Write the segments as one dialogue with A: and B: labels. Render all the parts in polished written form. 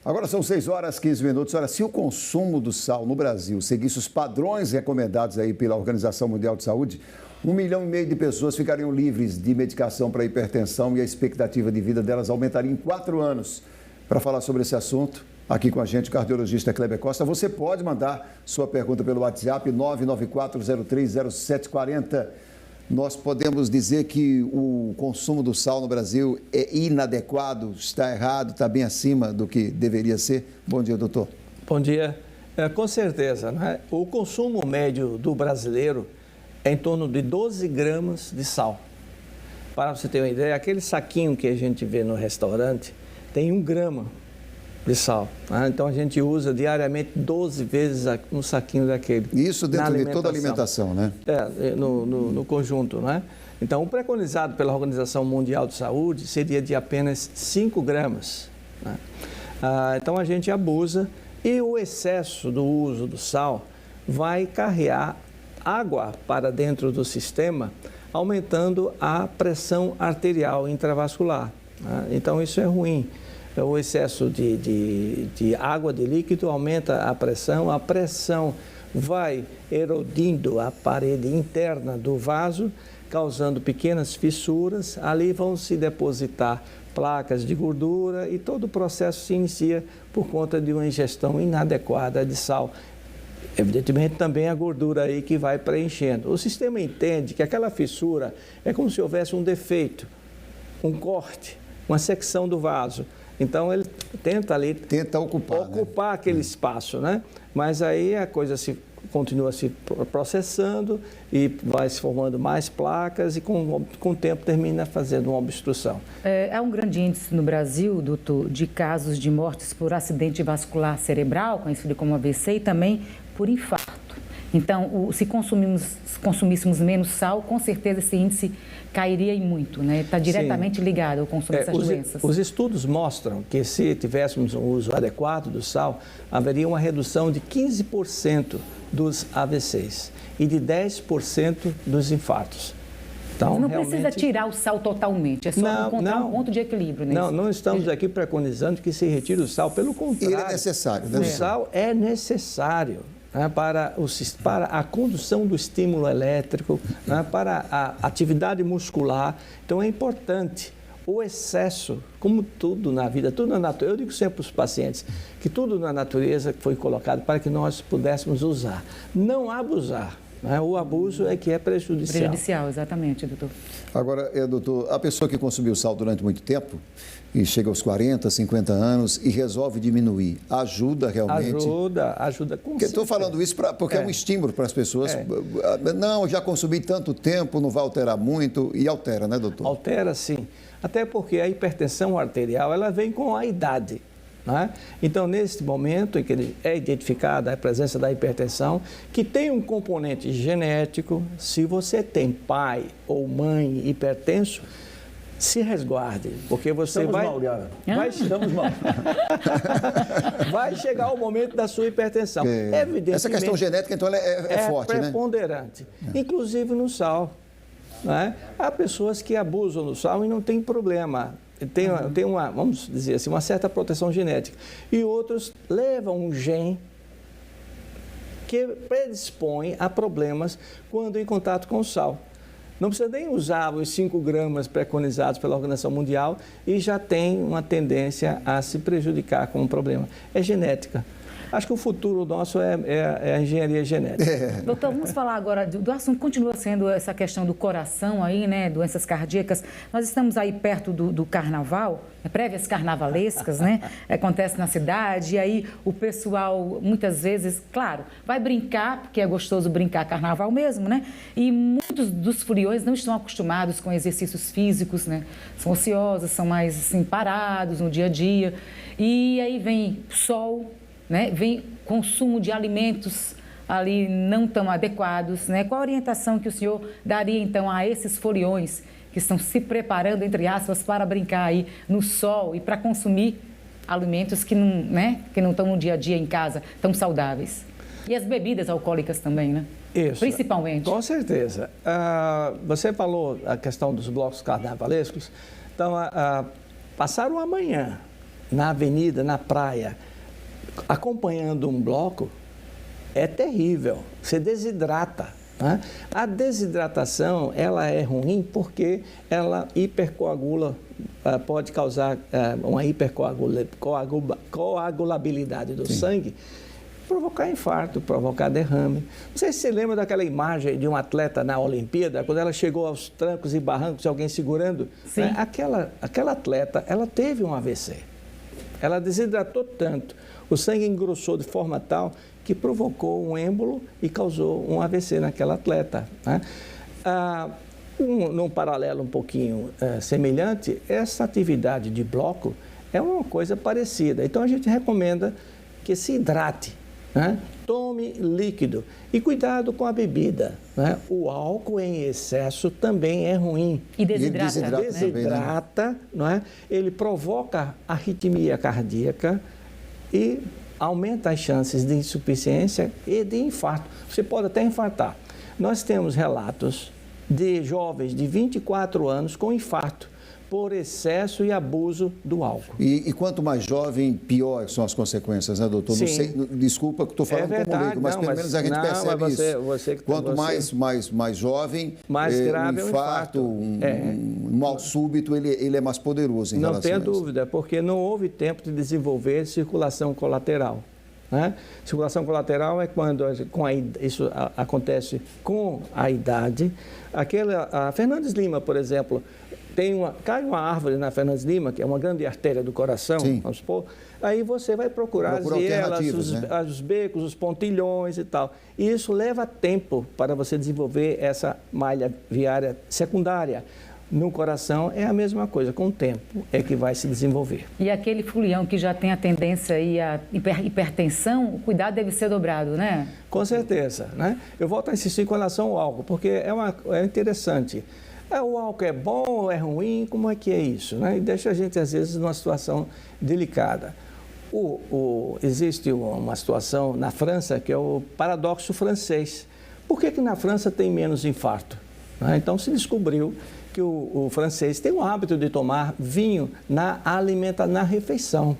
A: Agora são 6 horas e 15 minutos. Olha, se o consumo do sal no Brasil seguisse os padrões recomendados aí pela Organização Mundial de Saúde, 1,5 milhão de pessoas ficariam livres de medicação para hipertensão e a expectativa de vida delas aumentaria em 4 anos. Para falar sobre esse assunto, aqui com a gente, o cardiologista Kleber Costa. Você pode mandar sua pergunta pelo WhatsApp 994030740. Nós podemos dizer que o consumo do sal no Brasil é inadequado, está errado, está bem acima do que deveria ser? Bom dia, doutor.
B: Bom dia. Com certeza, né? O consumo médio do brasileiro é em torno de 12 gramas de sal. Para você ter uma ideia, aquele saquinho que a gente vê no restaurante tem 1 grama de sal. Né? Então, a gente usa diariamente 12 vezes um saquinho daquele.
A: Isso dentro de toda a alimentação, né?
B: No conjunto, né? Então, o preconizado pela Organização Mundial de Saúde seria de apenas 5 gramas. Né? Então, a gente abusa e o excesso do uso do sal vai carregar água para dentro do sistema, aumentando a pressão arterial intravascular. Né? Então, isso é ruim. O excesso de água, de líquido, aumenta a pressão vai erodindo a parede interna do vaso, causando pequenas fissuras, ali vão se depositar placas de gordura e todo o processo se inicia por conta de uma ingestão inadequada de sal. Evidentemente, também a gordura aí que vai preenchendo. O sistema entende que aquela fissura é como se houvesse um defeito, um corte, uma secção do vaso. Então, ele tenta ocupar aquele espaço, né? Mas aí a coisa continua se processando e vai se formando mais placas e com o tempo termina fazendo uma obstrução.
C: Há um grande índice no Brasil, doutor, de casos de mortes por acidente vascular cerebral, conhecido como AVC, e também por infarto. Então, se consumíssemos menos sal, com certeza esse índice cairia e muito, né? Está diretamente ligado ao consumo dessas doenças.
B: Os estudos mostram que se tivéssemos um uso adequado do sal, haveria uma redução de 15% dos AVCs e de 10% dos infartos.
C: Então, não precisa tirar o sal totalmente, é só encontrar um ponto de equilíbrio.
B: Não estamos aqui preconizando que se retire o sal, pelo contrário.
A: Ele é necessário, né?
B: O sal é necessário. Né, para a condução do estímulo elétrico, né, para a atividade muscular. Então, é importante. O excesso, como tudo na vida, tudo na natureza, eu digo sempre para os pacientes que tudo na natureza foi colocado para que nós pudéssemos usar, não abusar. Né? O abuso é que é prejudicial.
C: Prejudicial, exatamente, doutor.
A: Agora, doutor, a pessoa que consumiu sal durante muito tempo e chega aos 40, 50 anos e resolve diminuir, ajuda realmente?
B: Ajuda com certeza.
A: Estou falando isso porque é um estímulo para as pessoas. Não, já consumi tanto tempo, não vai alterar muito. E altera, né, doutor?
B: Altera, sim. Até porque a hipertensão arterial, ela vem com a idade. Né? Então, nesse momento em que é identificada a presença da hipertensão, que tem um componente genético, se você tem pai ou mãe hipertenso, se resguarde, porque você
D: Estamos mal.
B: vai chegar o momento da sua hipertensão. Evidentemente,
A: essa questão genética, então, ela é forte, né?
B: É preponderante, inclusive no sal. Né? Há pessoas que abusam do sal e não tem problema. Tem uma, vamos dizer assim, uma certa proteção genética. E outros levam um gene que predispõe a problemas quando em contato com o sal. Não precisa nem usar os 5 gramas preconizados pela Organização Mundial e já tem uma tendência a se prejudicar com um problema. É genética. Acho que o futuro nosso é a engenharia genética.
C: Doutor, vamos falar agora do assunto, continua sendo essa questão do coração aí, né, doenças cardíacas. Nós estamos aí perto do carnaval, prévias carnavalescas, né, acontece na cidade, e aí o pessoal, muitas vezes, claro, vai brincar, porque é gostoso brincar carnaval mesmo, né, e muitos dos foliões não estão acostumados com exercícios físicos, né, são ociosos, são mais, assim, parados no dia a dia, e aí vem sol, né? Vem consumo de alimentos ali não tão adequados, né? Qual a orientação que o senhor daria, então, a esses foliões que estão se preparando, entre aspas, para brincar aí no sol e para consumir alimentos que não estão no dia a dia em casa, tão saudáveis? E as bebidas alcoólicas também, né?
B: Isso.
C: Principalmente.
B: Com certeza. Você falou a questão dos blocos carnavalescos. Então, passaram amanhã na avenida, na praia, acompanhando um bloco, é terrível, você desidrata. Né? A desidratação, ela é ruim porque ela hipercoagula, pode causar uma hipercoagulabilidade do sangue, provocar infarto, provocar derrame. Não sei se você lembra daquela imagem de um atleta na Olimpíada, quando ela chegou aos trancos e barrancos, alguém segurando. Né? Aquela atleta, ela teve um AVC. Ela desidratou tanto, o sangue engrossou de forma tal que provocou um êmbolo e causou um AVC naquela atleta. Né? Num paralelo um pouquinho semelhante, essa atividade de bloco é uma coisa parecida. Então, a gente recomenda que se hidrate, né? Tome líquido e cuidado com a bebida. Né? O álcool em excesso também é ruim.
C: E desidrata.
B: Desidrata, não é? Ele provoca arritmia cardíaca e aumenta as chances de insuficiência e de infarto. Você pode até infartar. Nós temos relatos de jovens de 24 anos com infarto por excesso e abuso do álcool.
A: E quanto mais jovem, pior são as consequências, né, doutor?
B: Sim.
A: Não sei, desculpa que estou falando como leigo, mas pelo menos a gente percebe isso. Quanto mais jovem,
B: mais grave
A: um infarto, um mal súbito, ele é mais poderoso em relação a isso.
B: Não tenha dúvida, porque não houve tempo de desenvolver circulação colateral. Né? Circulação colateral é quando isso acontece com a idade. A Fernandes Lima, por exemplo, cai uma árvore na Fernandes Lima, que é uma grande artéria do coração,
A: Sim.
B: vamos supor, aí você vai procurar as vielas, os becos, os pontilhões e tal. E isso leva tempo para você desenvolver essa malha viária secundária. No coração é a mesma coisa, com o tempo é que vai se desenvolver.
C: E aquele fulião que já tem a tendência aí à hipertensão, o cuidado deve ser dobrado, né?
B: Com certeza, né? Eu volto a insistir com relação ao álcool, porque é interessante. O álcool é bom ou é ruim? Como é que é isso? Né? E deixa a gente, às vezes, numa situação delicada. Existe uma situação na França que é o paradoxo francês. Por que na França tem menos infarto? Né? Então, se descobriu que o francês tem o hábito de tomar vinho na refeição.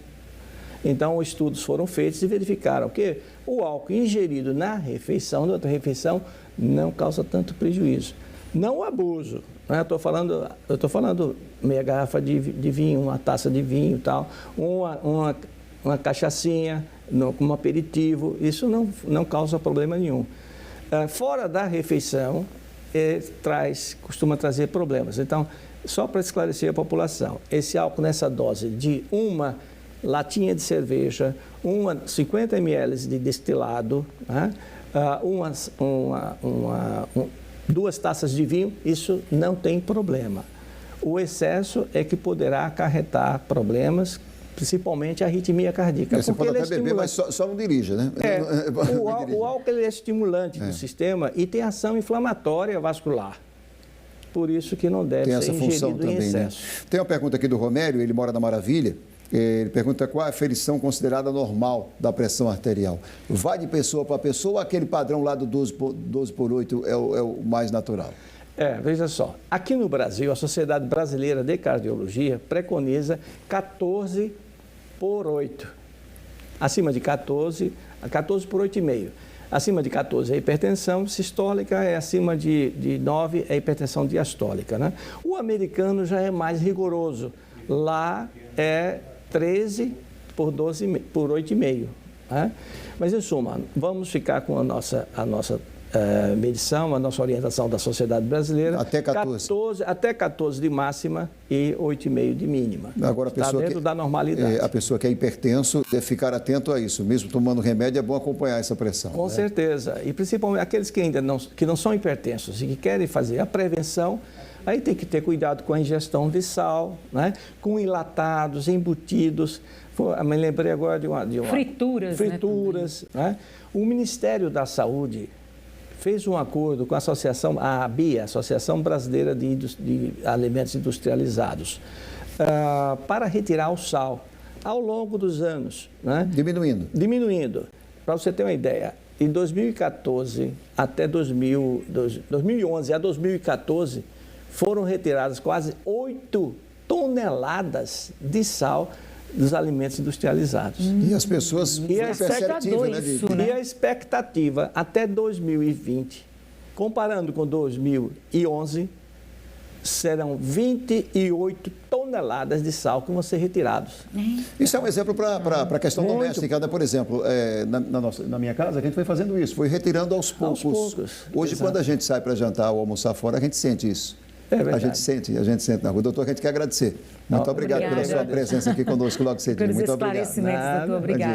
B: Então, estudos foram feitos e verificaram que o álcool ingerido na refeição, durante a refeição, não causa tanto prejuízo. Não o abuso. Né? Eu estou falando meia garrafa de vinho, uma taça de vinho e tal, uma cachaçinha, como aperitivo, isso não causa problema nenhum. Fora da refeição, costuma trazer problemas. Então, só para esclarecer a população, esse álcool nessa dose de uma latinha de cerveja, 50 ml de destilado, né? 2 taças de vinho, isso não tem problema. O excesso é que poderá acarretar problemas, principalmente a arritmia cardíaca.
A: Você pode até beber, mas só não dirija, né?
B: O álcool ele é estimulante do sistema e tem ação inflamatória vascular. Por isso que não deve ser ingerido em excesso.
A: Né? Tem uma pergunta aqui do Romério, ele mora na Maravilha. Ele pergunta qual é a aferição considerada normal da pressão arterial. Vai de pessoa para pessoa ou aquele padrão lá do 12/8 é o mais natural?
B: Veja só. Aqui no Brasil, a Sociedade Brasileira de Cardiologia preconiza 14/8. Acima de 14, 14/8,5. Acima de 14 é hipertensão sistólica, acima de 9 é hipertensão diastólica. Né? O americano já é mais rigoroso. Lá é 13/8,5. Né? Mas, em suma, vamos ficar com a nossa medição, a nossa orientação da Sociedade Brasileira.
A: Até 14.
B: Até 14 de máxima e 8,5 de mínima.
A: Agora,
B: está dentro da normalidade.
A: A pessoa que é hipertenso deve ficar atento a isso. Mesmo tomando remédio, é bom acompanhar essa pressão.
B: Com certeza. E principalmente aqueles que ainda não são hipertensos e que querem fazer a prevenção, aí tem que ter cuidado com a ingestão de sal, né? Com enlatados, embutidos. Me lembrei agora de uma frituras, né? O Ministério da Saúde fez um acordo com a associação, a ABIA, Associação Brasileira de Alimentos Industrializados, para retirar o sal ao longo dos anos. Né? Diminuindo. Para você ter uma ideia, em 2014 até 2011 a 2014, foram retiradas quase 8 toneladas de sal dos alimentos industrializados.
A: E as pessoas
B: E a
A: perceptível, né,
C: isso,
B: E a expectativa até 2020, comparando com 2011, serão 28 toneladas de sal que vão ser retirados.
A: Isso é um exemplo para a questão
B: Muito.
A: doméstica, né? Por exemplo, na minha casa, a gente foi fazendo isso, foi retirando aos poucos.
B: poucos,
A: Hoje,
B: exato.
A: quando a gente sai para jantar ou almoçar fora, a gente sente isso.
B: É verdade.
A: A gente sente na rua. Doutor, a gente quer agradecer. Muito obrigado pela sua presença aqui conosco logo cedinho.
C: Pelos
A: Muito obrigado.
C: esclarecimentos, doutor.
B: Nada.
C: Obrigada.